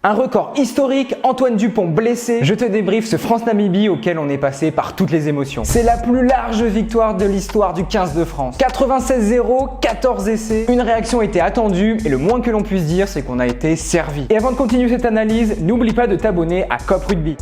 Un record historique, Antoine Dupont blessé. Je te débriefe ce France-Namibie auquel on est passé par toutes les émotions. C'est la plus large victoire de l'histoire du 15 de France. 96-0, 14 essais. Une réaction était attendue et le moins que l'on puisse dire, c'est qu'on a été servi. Et avant de continuer cette analyse, n'oublie pas de t'abonner à Cop Rugby.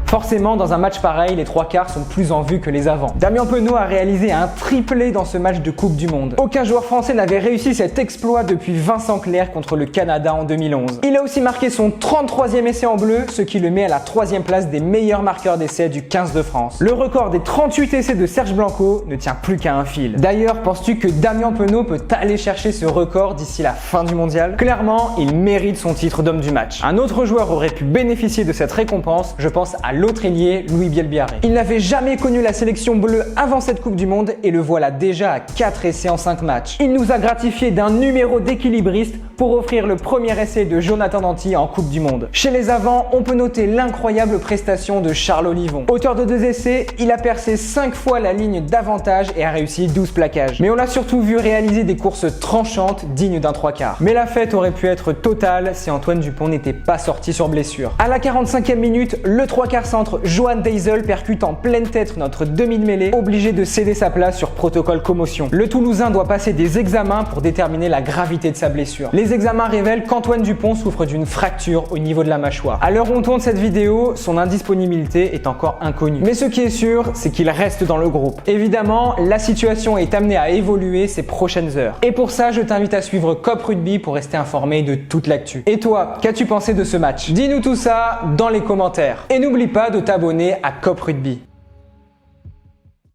Forcément, dans un match pareil, les trois quarts sont plus en vue que les avants. Damien Penaud a réalisé un triplé dans ce match de Coupe du Monde. Aucun joueur français n'avait réussi cet exploit depuis Vincent Clerc contre le Canada en 2011. Il a aussi marqué son 33e essai en bleu, ce qui le met à la 3e place des meilleurs marqueurs d'essais du 15 de France. Le record des 38 essais de Serge Blanco ne tient plus qu'à un fil. D'ailleurs, penses-tu que Damien Penaud peut aller chercher ce record d'ici la fin du mondial? Clairement, il mérite son titre d'homme du match. Un autre joueur aurait pu bénéficier de cette récompense, je pense à l'autre ailier, Louis Bielbiarré. Il n'avait jamais connu la sélection bleue avant cette Coupe du Monde et le voilà déjà à 4 essais en 5 matchs. Il nous a gratifié d'un numéro d'équilibriste pour offrir le premier essai de Jonathan Danty en Coupe du Monde. Chez les avants, on peut noter l'incroyable prestation de Charles Olivon. Auteur de 2 essais, il a percé 5 fois la ligne d'avantage et a réussi 12 plaquages. Mais on l'a surtout vu réaliser des courses tranchantes dignes d'un 3 quarts. Mais la fête aurait pu être totale si Antoine Dupont n'était pas sorti sur blessure. À la 45e minute, le 3 quarts centre Johan Deisel percute en pleine tête notre demi de mêlée, obligé de céder sa place sur protocole commotion. Le Toulousain doit passer des examens pour déterminer la gravité de sa blessure. Les examens révèlent qu'Antoine Dupont souffre d'une fracture au niveau de la mâchoire. À l'heure où on tourne cette vidéo, son indisponibilité est encore inconnue. Mais ce qui est sûr, c'est qu'il reste dans le groupe. Évidemment, la situation est amenée à évoluer ces prochaines heures. Et pour ça, je t'invite à suivre Cop Rugby pour rester informé de toute l'actu. Et toi, qu'as-tu pensé de ce match? Dis-nous tout ça dans les commentaires. Et n'oublie pas de t'abonner à Cop Rugby.